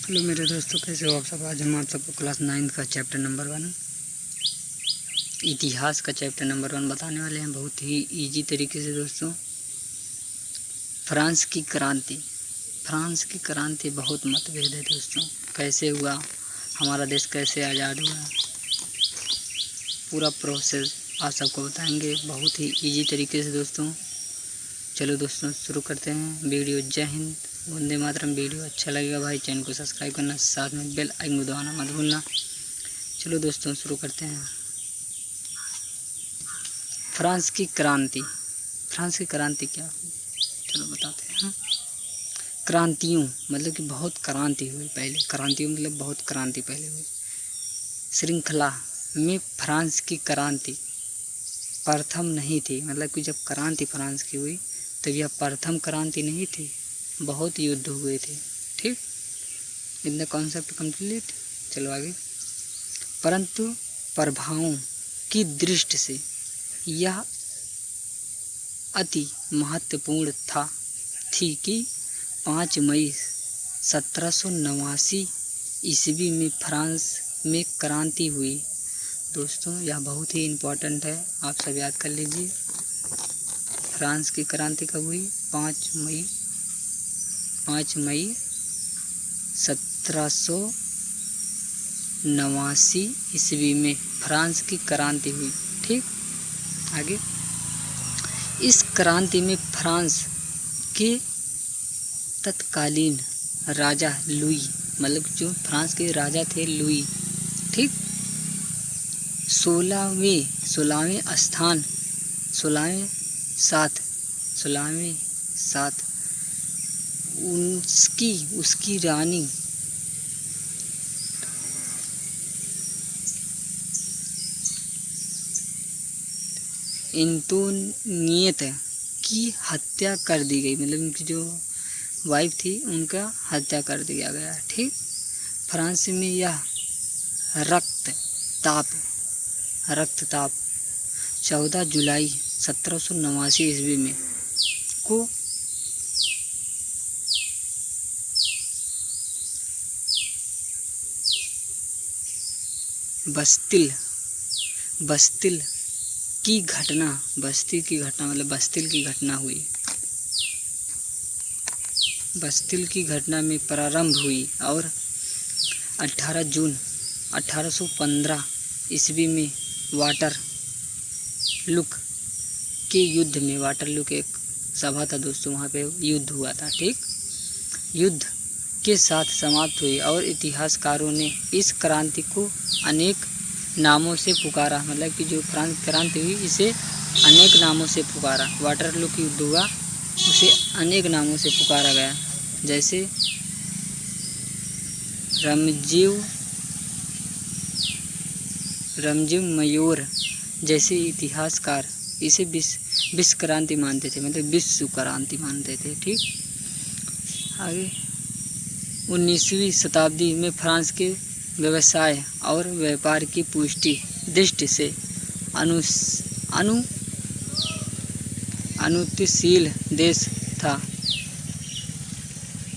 Hello मेरे दोस्तों, कैसे हो आप सब। आज हम आप सबको क्लास 9 का चैप्टर नंबर 1 इतिहास का चैप्टर नंबर 1 बताने वाले हैं, बहुत ही इजी तरीके से दोस्तों। फ्रांस की क्रांति। फ्रांस की क्रांति बहुत मतभेद है दोस्तों, कैसे हुआ, हमारा देश कैसे आज़ाद हुआ, पूरा प्रोसेस आप सबको बताएंगे बहुत ही इजी तरीके से दोस्तों। चलो दोस्तों शुरू करते हैं वीडियो। जय हिंद, वंदे मातरम। वीडियो अच्छा लगेगा भाई चैनल को सब्सक्राइब करना, साथ में बेल आइकन दबाना मत भूलना। चलो दोस्तों शुरू करते हैं। फ्रांस की क्रांति। फ्रांस की क्रांति क्या हुई, चलो बताते हैं। क्रांतियों मतलब कि बहुत क्रांति हुई पहले। क्रांतियों मतलब बहुत क्रांति पहले हुई। श्रृंखला में फ्रांस की क्रांति प्रथम नहीं थी, मतलब कि जब क्रांति फ्रांस की हुई तब यह प्रथम क्रांति नहीं थी, बहुत युद्ध हुए थे। ठीक, इतना कॉन्सेप्ट कंप्लीट। चलो आगे। परंतु प्रभावों की दृष्टि से यह अति महत्वपूर्ण थी कि 5 मई 1789 ईस्वी में फ्रांस में क्रांति हुई। दोस्तों यह बहुत ही इम्पोर्टेंट है, आप सब याद कर लीजिए। फ्रांस की क्रांति कब हुई? 5 मई 1789 ईस्वी में फ्रांस की क्रांति हुई। ठीक, आगे। इस क्रांति में फ्रांस के तत्कालीन राजा लुई, मतलब जो फ्रांस के राजा थे लुई, ठीक, 16वें साथ उसकी रानी एंतोनियत की हत्या कर दी गई, मतलब उनकी जो वाइफ थी उनका हत्या कर दिया गया। ठीक, फ्रांस में यह रक्तताप 14 जुलाई 1789 ईस्वी में को बस्तिल की घटना मतलब बस्तिल की घटना हुई। बस्तिल की घटना में प्रारंभ हुई और 18 जून 1815 ईस्वी में वाटरलू के युद्ध में, वाटरलू के एक सभा था दोस्तों, वहाँ पे युद्ध हुआ था। ठीक, युद्ध के साथ समाप्त हुई और इतिहासकारों ने इस क्रांति को अनेक नामों से पुकारा, मतलब कि जो फ्रांस क्रांति हुई इसे अनेक नामों से पुकारा। वाटरलू की युद्ध हुआ, उसे अनेक नामों से पुकारा गया, जैसे रमजीव मयूर जैसे इतिहासकार इसे विश्व क्रांति मानते थे, मतलब विश्व क्रांति मानते थे। ठीक, आगे। 19वीं शताब्दी में फ्रांस के व्यवसाय और व्यापार की पुष्टि दृष्टि से उन्नतिशील देश था।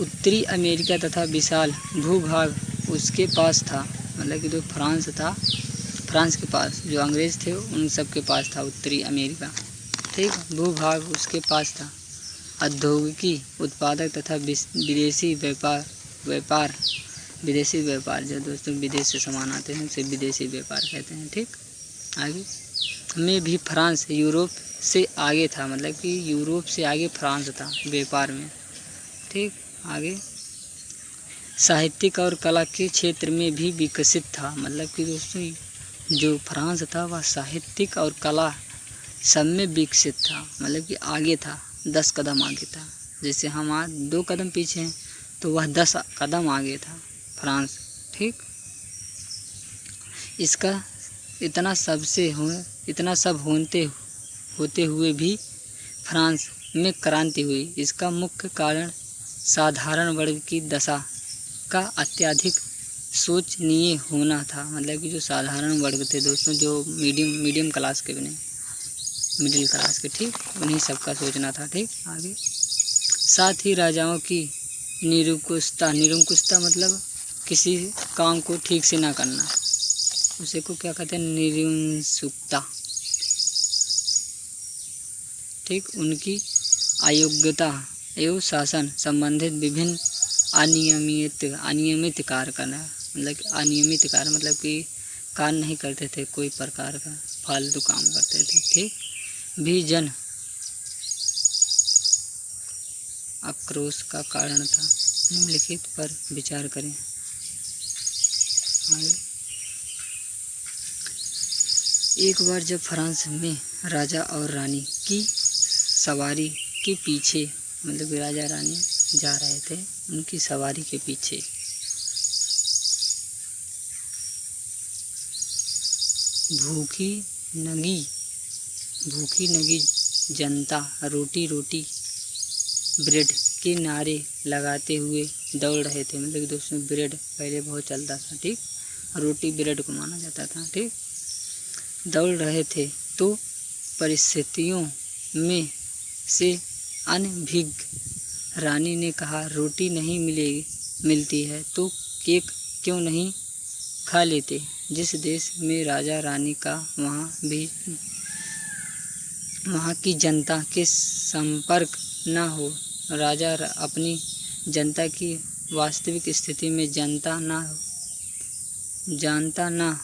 उत्तरी अमेरिका तथा विशाल भूभाग उसके पास था, मतलब कि जो फ्रांस था, फ्रांस के पास जो अंग्रेज थे उन सब के पास था उत्तरी अमेरिका। ठीक, भूभाग उसके पास था। औद्योगिकी उत्पादक तथा विदेशी व्यापार जो दोस्तों विदेश से सामान आते हैं उसे विदेशी व्यापार कहते हैं। ठीक, आगे। में भी फ्रांस यूरोप से आगे था, मतलब कि यूरोप से आगे फ्रांस था व्यापार में। ठीक, आगे। साहित्यिक और कला के क्षेत्र में भी विकसित था, मतलब कि दोस्तों जो फ्रांस था वह साहित्यिक और कला सब में विकसित था, मतलब कि आगे था, 10 कदम आगे था। जैसे हम आज 2 कदम पीछे हैं तो वह 10 कदम आगे था फ्रांस। ठीक, इसका इतना सब होते हुए भी फ्रांस में क्रांति हुई। इसका मुख्य कारण साधारण वर्ग की दशा का अत्यधिक शोचनीय होना था, मतलब कि जो साधारण वर्ग थे दोस्तों, जो मीडियम क्लास के बने, मिडिल क्लास के, ठीक, उन्हीं सबका सोचना था। ठीक, आगे। साथ ही राजाओं की निरंकुशता मतलब किसी काम को ठीक से ना करना, उसे को क्या कहते हैं, नृशंसता। ठीक, उनकी अयोग्यता एवं शासन संबंधित विभिन्न अनियमित कार्य करना, मतलब कि अनियमित कार्य मतलब कि कार्य नहीं करते थे, कोई प्रकार का फालतू काम करते थे। ठीक, भी जन आक्रोश का कारण था। निम्नलिखित पर विचार करें। आगे, एक बार जब फ्रांस में राजा और रानी की सवारी के पीछे, मतलब कि राजा रानी जा रहे थे, उनकी सवारी के पीछे भूखी नंगी जनता रोटी रोटी ब्रेड के नारे लगाते हुए दौड़ रहे थे। मतलब कि दोस्तों, ब्रेड पहले बहुत चलता था। ठीक, रोटी ब्रेड को माना जाता था। ठीक, दौड़ रहे थे तो परिस्थितियों में से अनभिज्ञ रानी ने कहा, रोटी नहीं मिलती है तो केक क्यों नहीं खा लेते। जिस देश में राजा रानी का वहाँ की जनता के संपर्क न हो, राजा अपनी जनता की वास्तविक स्थिति में जानता न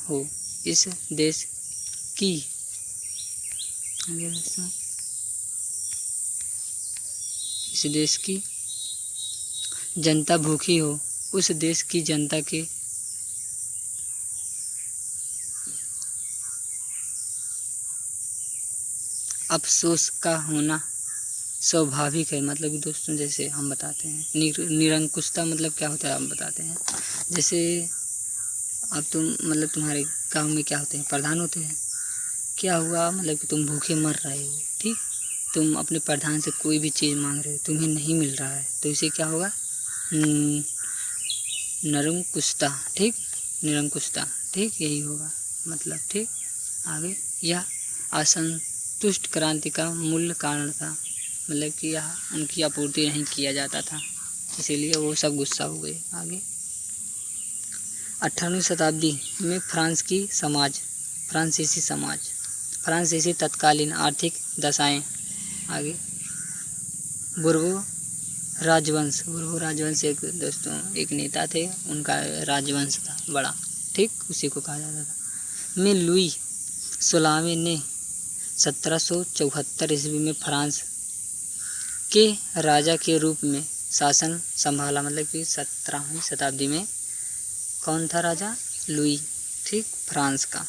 हो, इस देश की जनता भूखी हो, उस देश की जनता के अफसोस का होना स्वाभाविक है। मतलब कि दोस्तों, जैसे हम बताते हैं निरंकुशता मतलब क्या होता है, हम बताते हैं। जैसे अब मतलब तुम्हारे गांव में क्या होते हैं, प्रधान होते हैं। क्या हुआ, मतलब कि तुम भूखे मर रहे हो। ठीक, तुम अपने प्रधान से कोई भी चीज़ मांग रहे हो, तुम्हें नहीं मिल रहा है, तो इसे क्या होगा, निरंकुशता। ठीक, निरंकुशता। ठीक, यही होगा मतलब। ठीक, आगे, यह असंतुष्ट क्रांति का मूल कारण था। मतलब कि यह उनकी आपूर्ति नहीं किया जाता था, इसीलिए वो सब गुस्सा हो गए। आगे, 18वीं शताब्दी में फ्रांसीसी तत्कालीन आर्थिक दशाएं। आगे, बुर्बो राजवंश एक दोस्तों एक नेता थे, उनका राजवंश था बड़ा। ठीक, उसी को कहा जाता था। में लुई 16वें ने 1774 ईस्वी में फ्रांस के राजा के रूप में शासन संभाला। मतलब कि 17वीं शताब्दी में कौन था राजा, लुई। ठीक, फ्रांस का।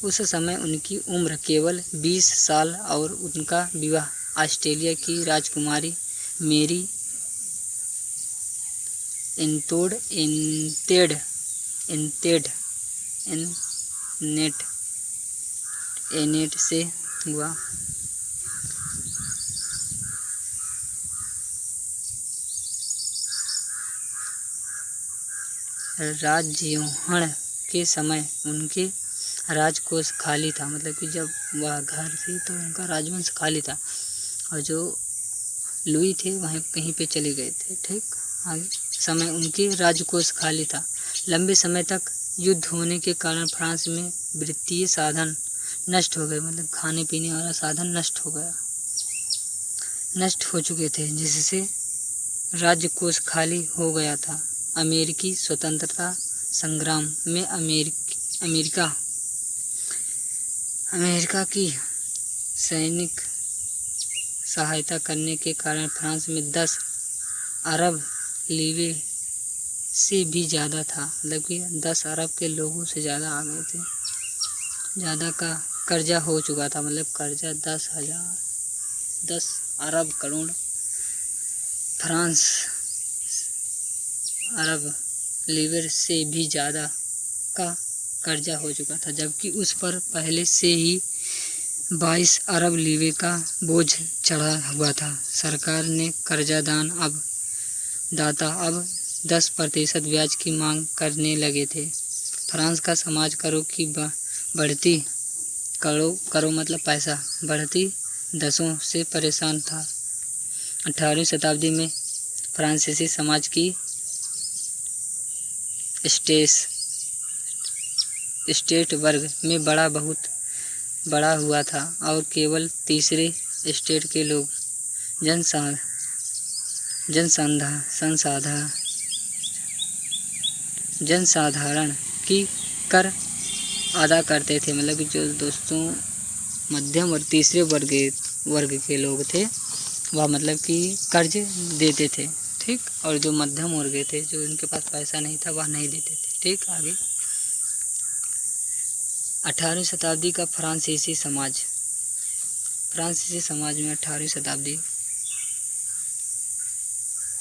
उस समय उनकी उम्र केवल 20 साल और उनका विवाह ऑस्ट्रेलिया की राजकुमारी मेरी एनेट से हुआ। राज्यारोहण के समय उनके राजकोष खाली था। मतलब कि जब वह घर थी तो उनका राजवंश खाली था, और जो लुई थे वह कहीं पे चले गए थे। ठीक, आगे, समय उनके राजकोष खाली था। लंबे समय तक युद्ध होने के कारण फ्रांस में वित्तीय साधन नष्ट हो गए। मतलब खाने पीने वाला साधन नष्ट हो चुके थे, जिससे राजकोष खाली हो गया था। अमेरिकी स्वतंत्रता संग्राम में अमेरिका की सैनिक सहायता करने के कारण फ्रांस में 10 अरब लीवे से भी ज़्यादा था। मतलब कि 10 अरब के लोगों से ज़्यादा आ गए थे, ज़्यादा का कर्जा हो चुका था। मतलब कर्जा 10 अरब करोड़ फ्रांस अरब लीवर से भी ज़्यादा का कर्जा हो चुका था, जबकि उस पर पहले से ही 22 अरब लीवे का बोझ चढ़ा हुआ था। सरकार ने कर्जदान अब 10% ब्याज की मांग करने लगे थे। फ्रांस का समाज करों की बढ़ती करो मतलब पैसा बढ़ती दरों से परेशान था। 18वीं शताब्दी में फ्रांसीसी समाज की स्टेस स्टेट वर्ग में बहुत बड़ा हुआ था और केवल तीसरे स्टेट के लोग जनसाधारण की कर अदा करते थे। मतलब कि जो दोस्तों मध्यम और तीसरे वर्ग के लोग थे वह मतलब कि कर्ज देते थे। ठीक, और जो मध्यम वर्ग थे, जो इनके पास पैसा नहीं था, वह नहीं देते थे। ठीक, आगे 18वीं शताब्दी का फ्रांसीसी समाज में 18वीं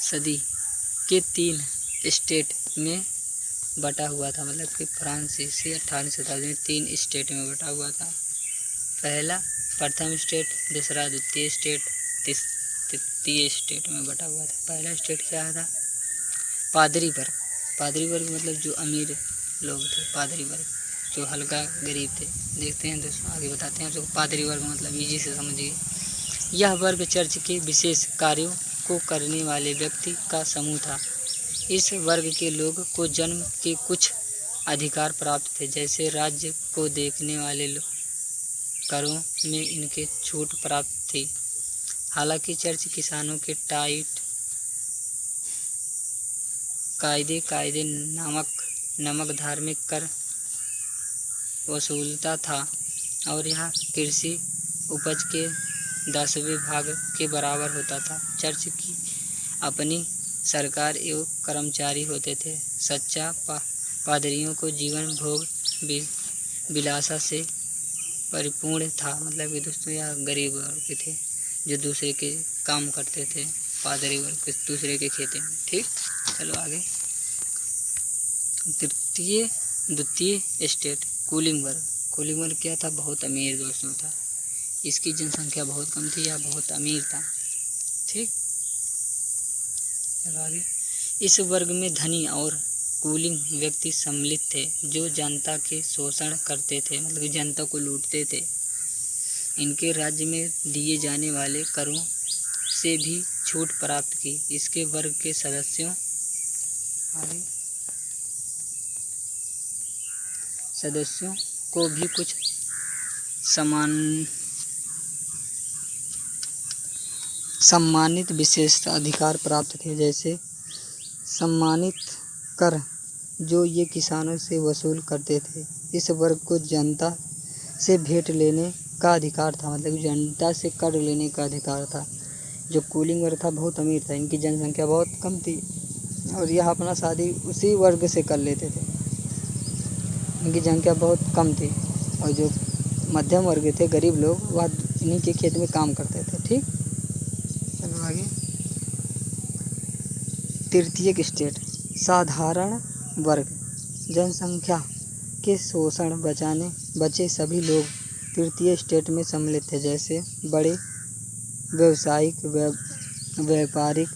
सदी के 3 स्टेट में बटा हुआ था। मतलब कि फ्रांसीसी 18वीं शताब्दी में 3 स्टेट में बटा हुआ था। प्रथम स्टेट, दूसरा द्वितीय स्टेट, तृतीय स्टेट में बटा हुआ था। पहला स्टेट क्या था? पादरी वर्ग मतलब जो अमीर लोग थे, पादरी वर्ग जो हल्का गरीब थे। देखते हैं दोस्तों, आगे बताते हैं। जो पादरी वर्ग मतलब इजी से समझिए। यह वर्ग चर्च के विशेष कार्यों को करने वाले व्यक्ति का समूह था। इस वर्ग के लोग को जन्म के कुछ अधिकार प्राप्त थे, जैसे राज्य को देखने वाले करों में इनके छूट प्राप्त थी। हालांकि चर्च किसानों के टाइट कायदे नमक धार्मिक कर वसूलता था और यह कृषि उपज के 10वें भाग के बराबर होता था। चर्च की अपनी सरकार एवं कर्मचारी होते थे। सच्चा पादरियों को जीवन भोग विलासा से परिपूर्ण था। मतलब कि दोस्तों यह गरीब वर्ग के थे जो दूसरे के काम करते थे, पादरी वर्ग दूसरे के खेते में। ठीक, चलो आगे। द्वितीय स्टेट कूलिंग वर्ग क्या था? बहुत अमीर दोस्तों था। इसकी जनसंख्या बहुत कम थी या बहुत अमीर था। ठीक, चलो आगे। इस वर्ग में धनी और कूलिंग व्यक्ति सम्मिलित थे जो जनता के शोषण करते थे, मतलब जनता को लूटते थे। इनके राज्य में दिए जाने वाले करों से भी छूट प्राप्त की। इसके वर्ग के सदस्यों को भी कुछ सम्मानित विशेष अधिकार प्राप्त थे, जैसे सम्मानित कर जो ये किसानों से वसूल करते थे। इस वर्ग को जनता से भेंट लेने का अधिकार था, मतलब जनता से कर लेने का अधिकार था। जो कूलिंग वर्ग था बहुत अमीर था, इनकी जनसंख्या बहुत कम थी और यह अपना शादी उसी वर्ग से कर लेते थे। इनकी जनसंख्या बहुत कम थी और जो मध्यम वर्ग थे, गरीब लोग, वह इन्हीं के खेत में काम करते थे। ठीक, चलो आगे। तृतीय स्टेट साधारण वर्ग जनसंख्या के शोषण बचे सभी लोग तृतीय स्टेट में सम्मिलित थे, जैसे बड़े व्यावसायिक, व्यापारिक,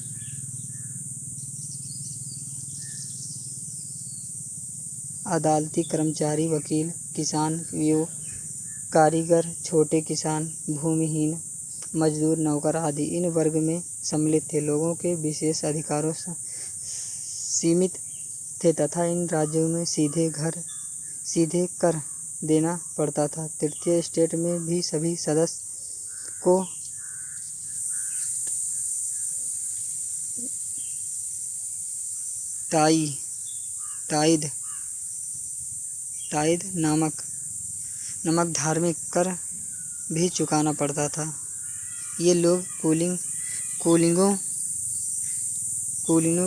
अदालती कर्मचारी, वकील, किसान एवं कारीगर, छोटे किसान, भूमिहीन मजदूर, नौकर आदि इन वर्ग में सम्मिलित थे। लोगों के विशेष अधिकारों सीमित थे तथा इन राज्यों में सीधे कर देना पड़ता था। तृतीय स्टेट में भी सभी सदस्य को टाइद नमक धार्मिक कर भी चुकाना पड़ता था। ये लोग कूलिंगों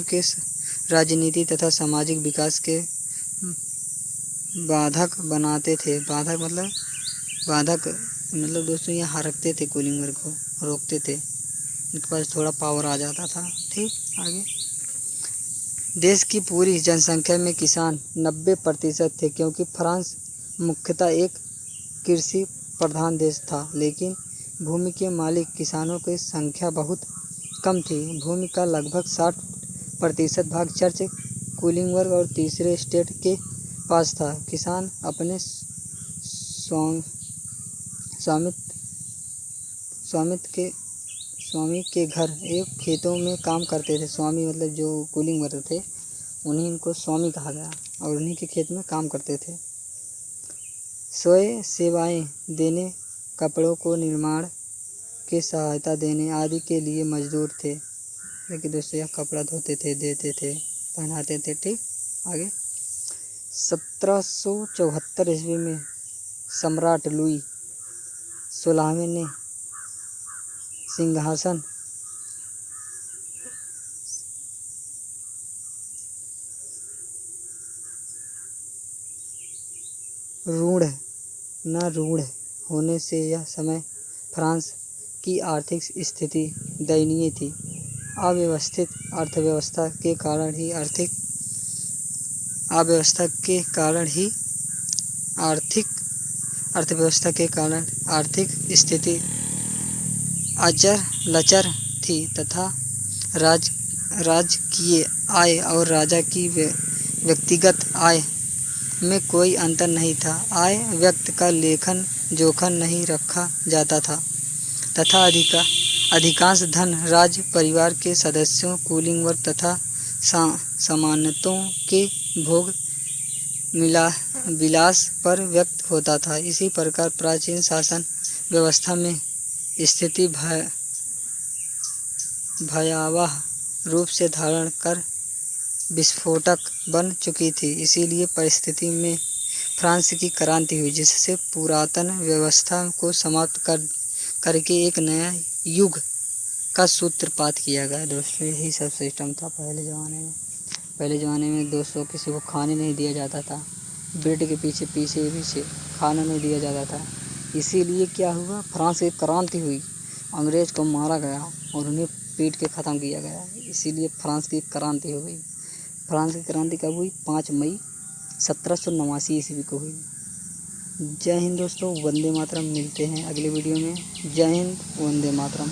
के राजनीति तथा सामाजिक विकास के बाधक बनाते थे। बाधक मतलब दोस्तों यहाँ रखते थे, कूलिंग वर्ग को रोकते थे, इनके पास थोड़ा पावर आ जाता था। ठीक, आगे। देश की पूरी जनसंख्या में किसान 90% थे, क्योंकि फ्रांस मुख्यतः एक कृषि प्रधान देश था, लेकिन भूमि के मालिक किसानों की संख्या बहुत कम थी। भूमि का लगभग 60% भाग चर्च, कूलिंग वर्ग और तीसरे स्टेट के पास था। किसान अपने स्वामी के घर एवं खेतों में काम करते थे। स्वामी मतलब जो कूलिंग वर्ग थे उन्हीं इनको स्वामी कहा गया और उन्हीं के खेत में काम करते थे। स्वयं सेवाएं देने, कपड़ों को निर्माण की सहायता देने आदि के लिए मजदूर थे। लेकिन दोस्तों यह कपड़ा धोते थे, देते थे, पहनाते थे। ठीक, आगे 1774 ईस्वी में सम्राट लुई 16वें ने सिंहासन रूढ़ होने से यह समय फ्रांस की आर्थिक स्थिति दयनीय थी। अव्यवस्थित अर्थव्यवस्था के कारण ही आर्थिक स्थिति अचर लचर थी तथा राजकीय आय और राजा की व्यक्तिगत आय में कोई अंतर नहीं था। आय व्यक्ति का लेखन जोखन नहीं रखा जाता था तथा अधिकांश धन राज परिवार के सदस्यों, कुलीन वर्ग तथा सामंतों के भोग विलास पर व्यक्त होता था। इसी प्रकार प्राचीन शासन व्यवस्था में स्थिति भयावह रूप से धारण कर विस्फोटक बन चुकी थी। इसीलिए परिस्थिति में फ्रांस की क्रांति हुई, जिससे पुरातन व्यवस्था को समाप्त करके एक नया युग का सूत्रपात किया गया। दोस्तों यही सब सिस्टम था पहले ज़माने में दोस्तों किसी को खाने नहीं दिया जाता था, ब्रेड के पीछे खाना नहीं दिया जाता था। इसीलिए क्या हुआ, फ्रांस की क्रांति हुई, अंग्रेज को मारा गया और उन्हें पीट के ख़त्म किया गया। इसीलिए फ्रांस की क्रांति हो गई। फ्रांस की क्रांति कब हुई? 5 मई 1789 ईस्वी को हुई। जय हिंद दोस्तों, वंदे मातरम। मिलते हैं अगले वीडियो में। जय हिंद, वंदे मातरम।